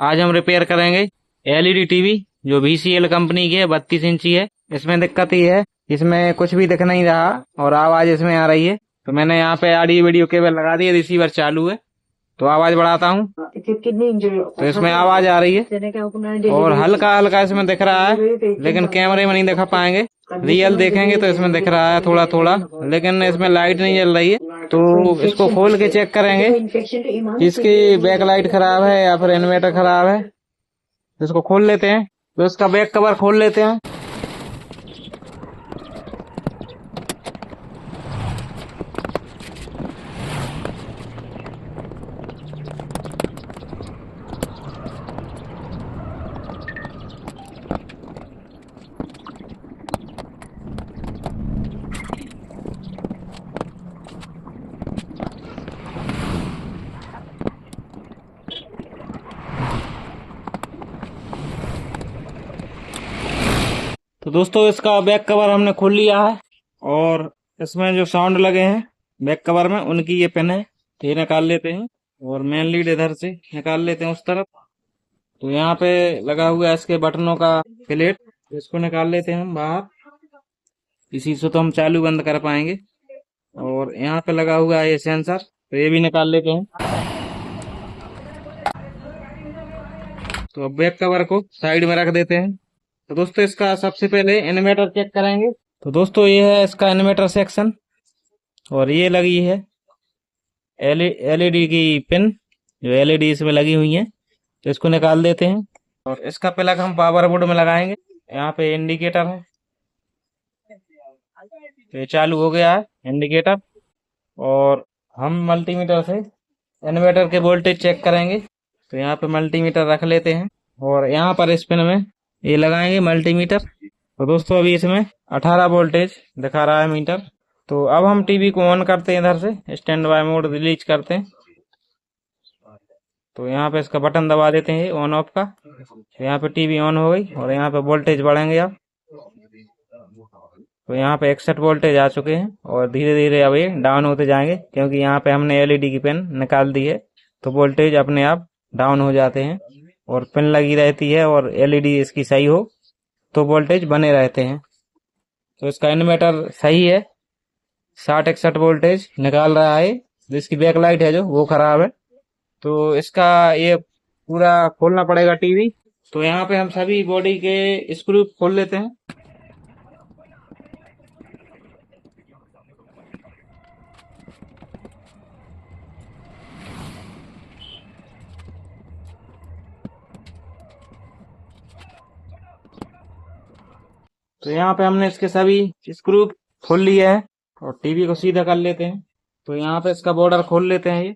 आज हम रिपेयर करेंगे एलईडी टीवी जो VCL कंपनी की है, 32 इंची है। इसमें दिक्कत ये है, इसमें कुछ भी दिख नहीं रहा और आवाज इसमें आ रही है। तो मैंने यहाँ पे ऑडियो वीडियो केबल लगा दिया, रिसीवर चालू है। तो आवाज बढ़ाता हूँ तो इसमें आवाज आ रही है और हल्का हल्का इसमें दिख रहा है, लेकिन कैमरे में नहीं दिखा पाएंगे। रियल देखेंगे तो इसमें दिख रहा है थोड़ा थोड़ा, लेकिन इसमें लाइट नहीं जल रही है। तो इसको खोल के चेक करेंगे इसकी बैक लाइट खराब है या फिर इन्वर्टर खराब है। इसको खोल लेते हैं, तो इसका बैक कवर खोल लेते हैं। तो दोस्तों इसका बैक कवर हमने खोल लिया है और इसमें जो साउंड लगे हैं बैक कवर में उनकी ये पिन है, तो ये निकाल लेते हैं और मेन लीड इधर से निकाल लेते हैं उस तरफ। तो यहाँ पे लगा हुआ है इसके बटनों का प्लेट, इसको निकाल लेते हैं हम बाहर। इसी से तो हम चालू बंद कर पाएंगे। और यहाँ पे लगा हुआ है ये सेंसर, तो ये भी निकाल लेते हैं। तो अब बैक कवर को साइड में रख देते हैं। तो दोस्तों इसका सबसे पहले इन्वर्टर चेक करेंगे। तो दोस्तों ये है इसका इन्वर्टर सेक्शन और ये लगी है एलईडी की पिन, जो एलईडी इसमें लगी हुई है। तो इसको निकाल देते हैं और इसका प्लग हम पावर बोर्ड में लगाएंगे। यहाँ पे इंडिकेटर है, तो ये चालू हो गया है इंडिकेटर। और हम मल्टीमीटर से इन्वर्टर के वोल्टेज चेक करेंगे। तो यहाँ पे मल्टीमीटर रख लेते हैं और यहाँ पर इस पिन में ये लगाएंगे मल्टीमीटर। तो दोस्तों अभी इसमें 18 वोल्टेज दिखा रहा है मीटर। तो अब हम टीवी को ऑन करते हैं, इधर से स्टैंड बाय मोड रिलीज करते हैं। तो यहाँ पे इसका बटन दबा देते हैं ऑन ऑफ का। तो यहाँ पे टीवी ऑन हो गई और यहाँ पे वोल्टेज बढ़ेंगे अब। तो यहाँ पे 61 वोल्टेज आ चुके हैं और धीरे धीरे अब ये डाउन होते जाएंगे, क्योंकि यहाँ पे हमने एलईडी की पिन निकाल दी है। तो वोल्टेज अपने आप डाउन हो जाते हैं और पिन लगी रहती है और एलईडी इसकी सही हो तो वोल्टेज बने रहते हैं। तो इसका इन्वर्टर सही है, 60-61 वोल्टेज निकाल रहा है। जिसकी बैक लाइट है जो वो खराब है। तो इसका ये पूरा खोलना पड़ेगा टीवी। तो यहाँ पे हम सभी बॉडी के स्क्रू खोल लेते हैं। तो यहाँ पे हमने इसके सभी स्क्रू खोल लिए हैं और टीवी को सीधा कर लेते हैं। तो यहाँ पे इसका बॉर्डर खोल लेते हैं ये।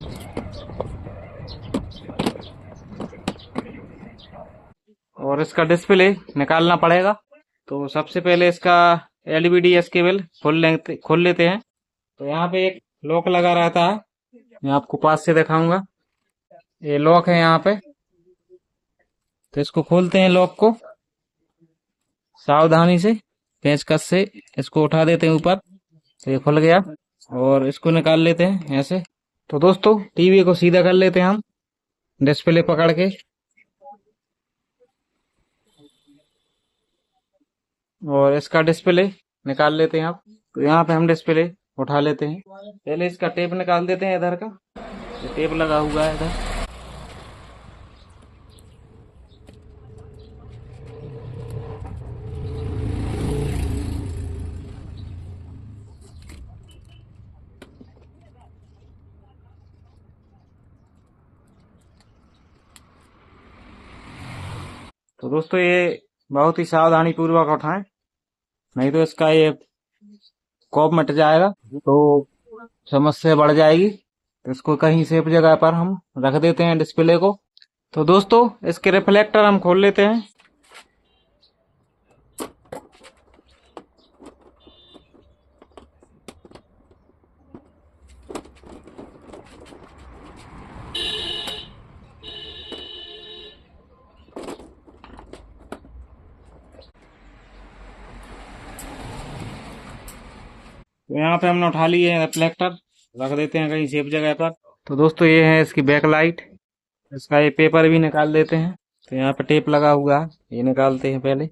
और इसका डिस्प्ले निकालना पड़ेगा। तो सबसे पहले इसका LVDS केबल खोल लेते हैं। तो यहाँ पे एक लॉक लगा रहता है, मैं आपको पास से दिखाऊंगा। ये लॉक है यहाँ पे। तो इसको खोलते हैं लॉक को सावधानी से, पेंचकस से इसको उठा देते हैं ऊपर। तो ये खुल गया और इसको निकाल लेते हैं ऐसे। तो दोस्तों टीवी को सीधा कर लेते हैं हम डिस्प्ले पकड़ के और इसका डिस्प्ले निकाल लेते हैं आप। तो यहाँ पे हम डिस्प्ले उठा लेते हैं। पहले इसका टेप निकाल देते हैं इधर का, ये टेप लगा हुआ है इधर। तो दोस्तों ये बहुत ही सावधानी पूर्वक उठाएं, नहीं तो इसका ये कॉप मट जाएगा तो समस्या बढ़ जाएगी। तो इसको कहीं सेफ जगह पर हम रख देते हैं डिस्प्ले को। तो दोस्तों इसके रिफ्लेक्टर हम खोल लेते हैं। तो यहाँ पे हमने उठा लिए हैं रिफ्लेक्टर, रख देते हैं कहीं सेफ जगह पर। तो दोस्तों ये है इसकी बैक लाइट, इसका ये पेपर भी निकाल देते हैं। तो यहाँ पे टेप लगा हुआ है, ये निकालते हैं पहले।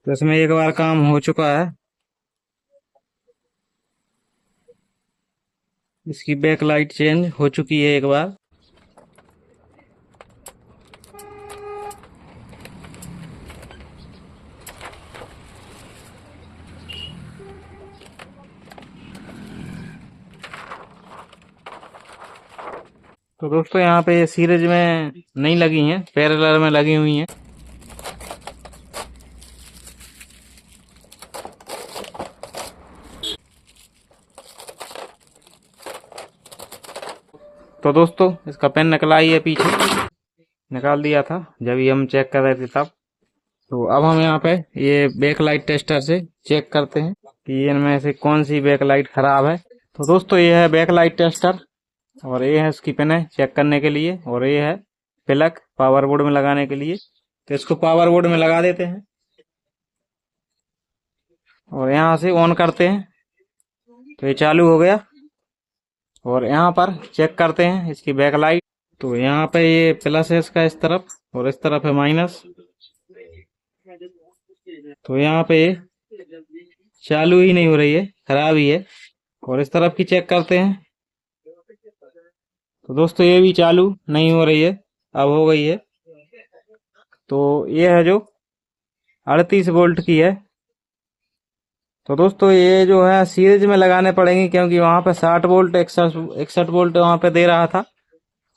तो इसमें एक बार काम हो चुका है। इसकी बैक लाइट चेंज हो चुकी है एक बार। तो दोस्तों यहाँ पे सीरीज में नहीं लगी हैं, पैरेलल में लगी हुई हैं। तो दोस्तों इसका पेन निकला ही है, पीछे निकाल दिया था जब ये हम चेक कर रहे थे तब। तो अब हम यहाँ पे ये बैक लाइट टेस्टर से चेक करते हैं कि इनमें से कौन सी बैक लाइट खराब है। तो दोस्तों ये है बैक लाइट टेस्टर, और ये है इसकी पिन है चेक करने के लिए, और ये है प्लग पावर बोर्ड में लगाने के लिए। तो इसको पावर बोर्ड में लगा देते हैं और यहाँ से ऑन करते हैं। तो ये चालू हो गया, और यहाँ पर चेक करते हैं इसकी बैक लाइट। तो यहाँ पे ये प्लस है इसका इस तरफ, और इस तरफ है माइनस। तो यहाँ पे चालू ही नहीं हो रही है, खराब ही है। और इस तरफ की चेक करते हैं। तो दोस्तों ये भी चालू नहीं हो रही है, अब हो गई है। तो ये है जो 38 वोल्ट की है। तो दोस्तों ये जो है सीरीज में लगाने पड़ेंगे, क्योंकि वहां पे 60 वोल्ट 61 वोल्ट वहां पे दे रहा था,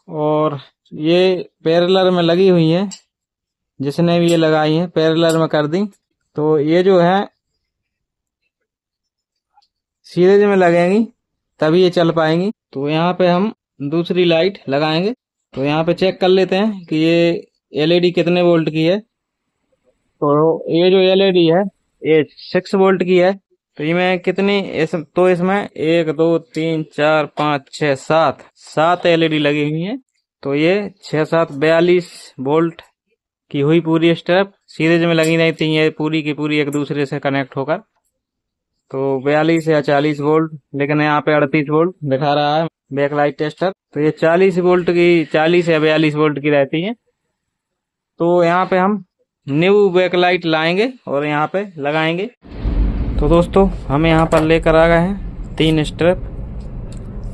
और ये पैरेलल में लगी हुई है। जिसने भी ये लगाई है पैरेलल में कर दी, तो ये जो है सीरीज में लगेंगी तभी ये चल पाएंगी। तो यहाँ पे हम दूसरी लाइट लगाएंगे। तो यहाँ पे चेक कर लेते हैं कि ये एलईडी कितने वोल्ट की है। तो ये जो एलईडी है ये 6 वोल्ट की है। तो ये में कितनी तो इसमें 1 2 3 4 5 6 7 एलईडी लगी हुई है। तो ये 6 7 42 वोल्ट की हुई पूरी स्ट्रिप। सीरीज में लगी नहीं थी, ये पूरी की पूरी एक दूसरे से कनेक्ट होकर। तो 42 या 40 वोल्ट, लेकिन यहाँ पे 38 वोल्ट दिखा रहा है बैक लाइट टेस्टर। तो ये 40 वोल्ट की 40 या 42 वोल्ट की रहती है। तो यहाँ पे हम न्यू बैक लाइट लाएंगे और यहाँ पे लगाएंगे। तो दोस्तों हम यहाँ पर लेकर आ गए हैं 3 स्ट्रिप,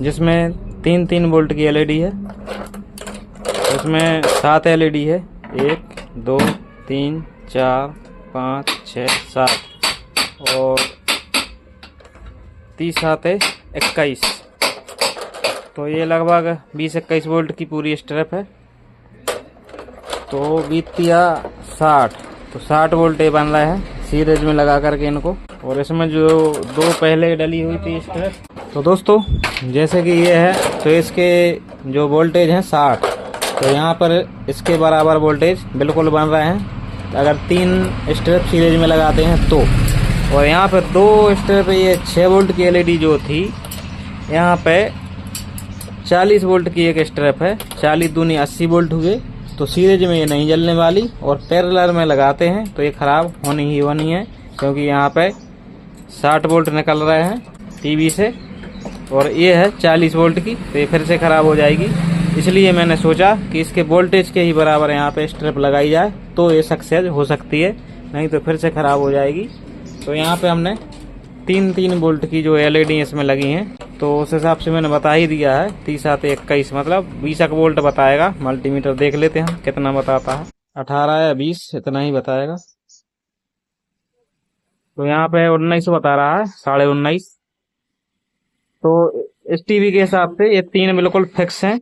जिसमें 3 वोल्ट की एलईडी है। इसमें 7 एलईडी है, 1 2 3 4 5 6 7, और 30 7 है 21। तो ये लगभग 20-21 वोल्ट की पूरी स्ट्रिप है। तो बीतिया 60, तो 60 वोल्ट ये बन रहा है सीरीज में लगा करके इनको। और इसमें जो 2 पहले डली हुई थी स्ट्रिप। तो दोस्तों जैसे कि ये है, तो इसके जो वोल्टेज हैं 60, तो यहाँ पर इसके बराबर वोल्टेज बिल्कुल बन रहे हैं अगर 3 स्ट्रिप सीरीज में लगाते हैं तो। और यहाँ पर 2 स्ट्रिप, ये 6 वोल्ट की एलईडी जो थी, यहाँ पे 40 वोल्ट की एक स्ट्रिप है। 40 दूनी 80 वोल्ट हुए। तो सीरीज में ये नहीं जलने वाली, और पैरेलल में लगाते हैं तो ये खराब होनी ही होनी है, क्योंकि यहाँ पे 60 वोल्ट निकल रहे हैं टीवी से, और ये है 40 वोल्ट की, तो ये फिर से खराब हो जाएगी। इसलिए मैंने सोचा कि इसके वोल्टेज के ही बराबर यहाँ पे स्ट्रिप लगाई जाए तो ये सक्सेस हो सकती है, नहीं तो फिर से खराब हो जाएगी। तो यहाँ पे हमने 3 वोल्ट की जो एलईडी इसमें लगी हैं, तो उस हिसाब से मैंने बता ही दिया है। 30 7 21 मतलब 20 वोल्ट बताएगा। मल्टीमीटर देख लेते हैं कितना बताता है, 18 या 20 इतना ही बताएगा। तो यहाँ पे 19 बता रहा है, 19.5। तो इस टीवी के हिसाब से ये 3 बिल्कुल फिक्स हैं,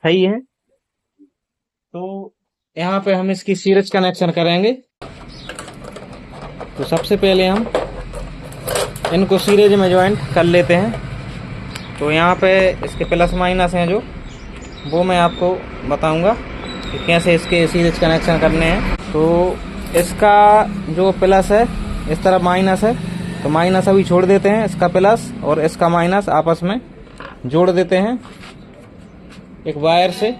सही है। तो यहाँ पे हम इसकी सीरीज कनेक्शन करेंगे। तो सबसे पहले हम इनको सीरीज में ज्वाइंट कर लेते हैं। तो यहाँ पे इसके प्लस माइनस हैं जो, वो मैं आपको बताऊंगा कि कैसे इसके सीरीज कनेक्शन करने हैं। तो इसका जो प्लस है इस तरफ माइनस है, तो माइनस अभी छोड़ देते हैं, इसका प्लस और इसका माइनस आपस में जोड़ देते हैं एक वायर से।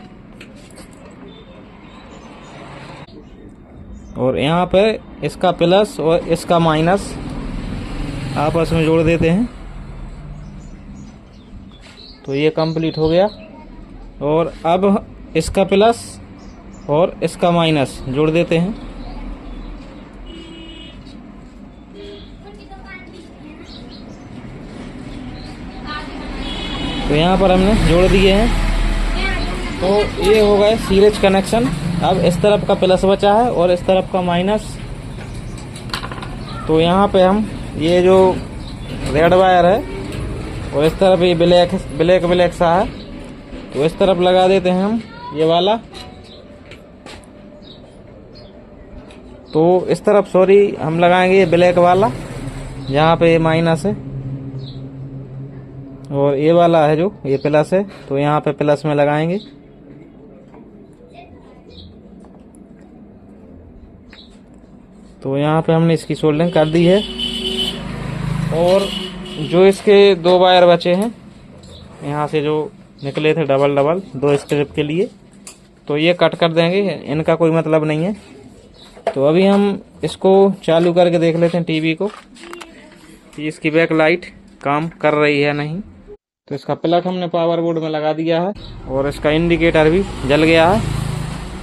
और यहाँ पे इसका प्लस और इसका माइनस आपस में जोड़ देते हैं। तो ये कंप्लीट हो गया। और अब इसका प्लस और इसका माइनस जोड़ देते हैं। तो यहाँ पर हमने जोड़ दिए हैं। तो ये हो गए सीरीज कनेक्शन। अब इस तरफ का प्लस बचा है और इस तरफ का माइनस। तो यहाँ पे हम ये जो रेड वायर है और इस तरफ ये ब्लैक सा है, तो इस तरफ लगा देते हैं हम ये वाला। तो इस तरफ सॉरी हम लगाएंगे ये ब्लैक वाला, जहाँ पे ये माइनस है, और ये वाला है जो ये प्लस है, तो यहाँ पे प्लस में लगाएंगे। तो यहाँ पे हमने इसकी सोल्डरिंग कर दी है। और जो इसके 2 वायर बचे हैं यहाँ से जो निकले थे डबल 2 स्ट्रिप के लिए, तो ये कट कर देंगे, इनका कोई मतलब नहीं है। तो अभी हम इसको चालू करके देख लेते हैं टीवी को कि इसकी बैक लाइट काम कर रही है नहीं। तो इसका प्लग हमने पावर बोर्ड में लगा दिया है और इसका इंडिकेटर भी जल गया है।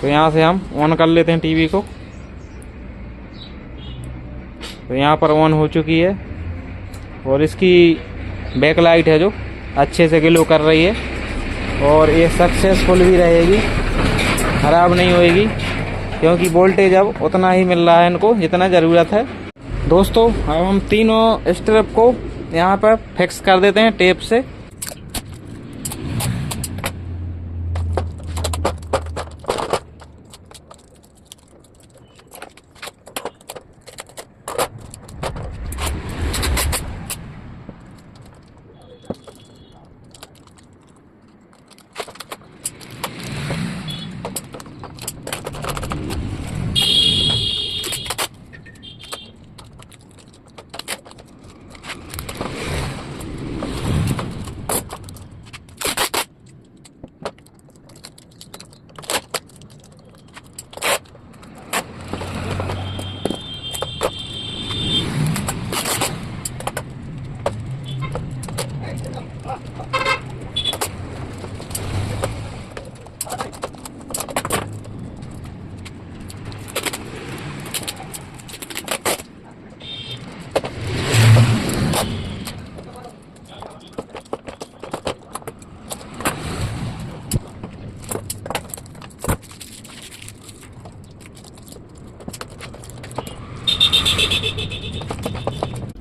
तो यहाँ से हम ऑन कर लेते हैं टीवी को। तो यहाँ पर ऑन हो चुकी है और इसकी बैक लाइट है जो अच्छे से ग्लो कर रही है और ये सक्सेसफुल भी रहेगी, खराब नहीं होएगी, क्योंकि वोल्टेज अब उतना ही मिल रहा है इनको जितना ज़रूरत है। दोस्तों अब हम तीनों स्ट्रिप को यहाँ पर फिक्स कर देते हैं टेप से।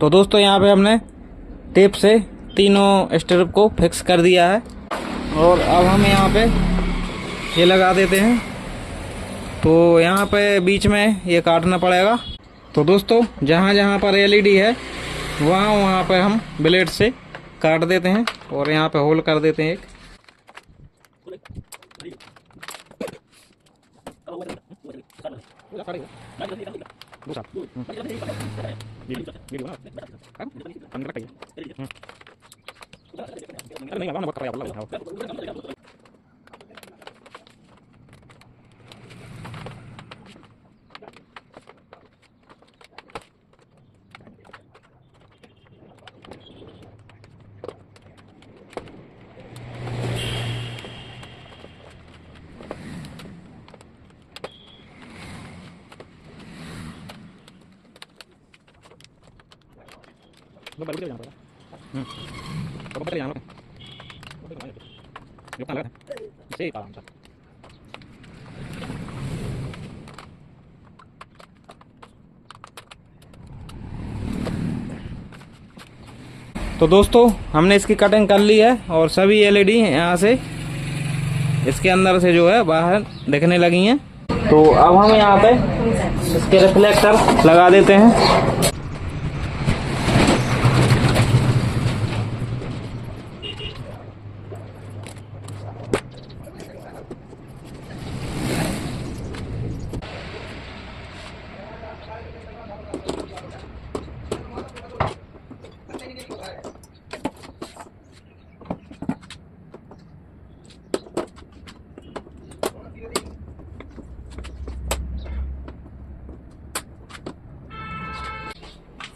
तो दोस्तों यहाँ पे हमने टेप से तीनों स्ट्रिप को फिक्स कर दिया है और अब हम यहाँ पे ये लगा देते हैं। तो यहाँ पे बीच में ये काटना पड़ेगा। तो दोस्तों जहाँ जहाँ पर एलईडी है वहाँ वहाँ पे हम ब्लेड से काट देते हैं और यहाँ पे होल कर देते हैं एक। तो दोस्तों हमने इसकी कटिंग कर ली है और सभी एलईडी यहाँ से इसके अंदर से जो है बाहर दिखने लगी हैं। तो अब हम यहाँ पे इसके रिफ्लेक्टर लगा देते हैं।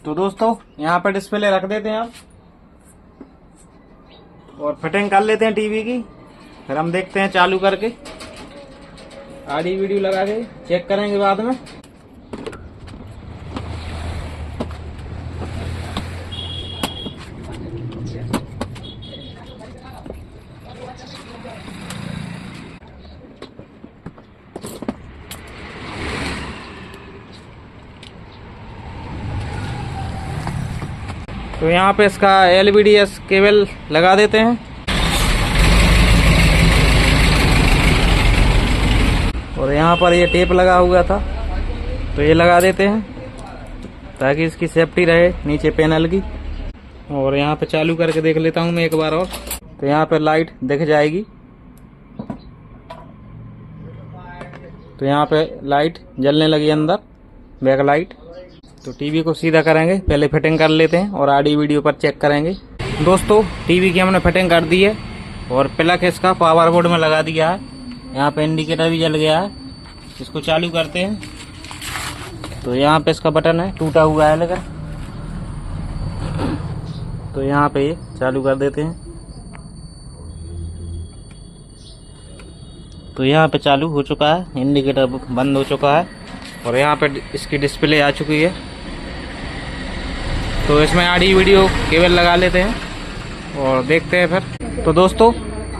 तो दोस्तों यहाँ पर डिस्प्ले रख देते हैं आप और फिटिंग कर लेते हैं टीवी की, फिर हम देखते हैं चालू करके ऑडियो वीडियो लगा के चेक करेंगे बाद में। तो यहाँ पे इसका LVDS केबल लगा देते हैं और यहाँ पर ये टेप लगा हुआ था तो ये लगा देते हैं ताकि इसकी सेफ्टी रहे नीचे पैनल की। और यहाँ पे चालू करके देख लेता हूँ मैं एक बार और। तो यहाँ पे लाइट दिख जाएगी, तो यहाँ पे लाइट जलने लगी अंदर, बैक लाइट। तो टीवी को सीधा करेंगे, पहले फिटिंग कर लेते हैं और ऑडियो वीडियो पर चेक करेंगे। दोस्तों टीवी की हमने फिटिंग कर दी है और प्लग इसका पावर बोर्ड में लगा दिया है। यहाँ पे इंडिकेटर भी जल गया है, इसको चालू करते हैं। तो यहाँ पे इसका बटन है, टूटा हुआ है लगा, तो यहाँ पे ये चालू कर देते हैं। तो यहाँ पे चालू हो चुका है, इंडिकेटर बंद हो चुका है और यहाँ पे इसकी डिस्प्ले आ चुकी है। तो इसमें ऑडियो वीडियो केबल लगा लेते हैं और देखते हैं फिर। तो दोस्तों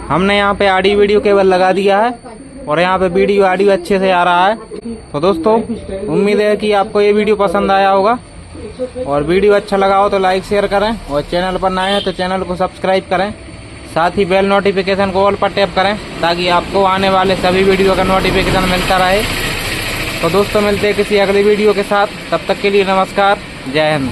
हमने यहाँ पे ऑडियो वीडियो केबल लगा दिया है और यहाँ पे वीडियो ऑडियो अच्छे से आ रहा है। तो दोस्तों उम्मीद है कि आपको ये वीडियो पसंद आया होगा और वीडियो अच्छा लगा हो तो लाइक शेयर करें और चैनल पर नए हैं तो चैनल को सब्सक्राइब करें। साथ ही बेल नोटिफिकेशन को ऑल पर टैप करें ताकि आपको आने वाले सभी वीडियो का नोटिफिकेशन मिलता रहे। तो दोस्तों मिलते हैं किसी अगली वीडियो के साथ, तब तक के लिए नमस्कार, जय हिंद।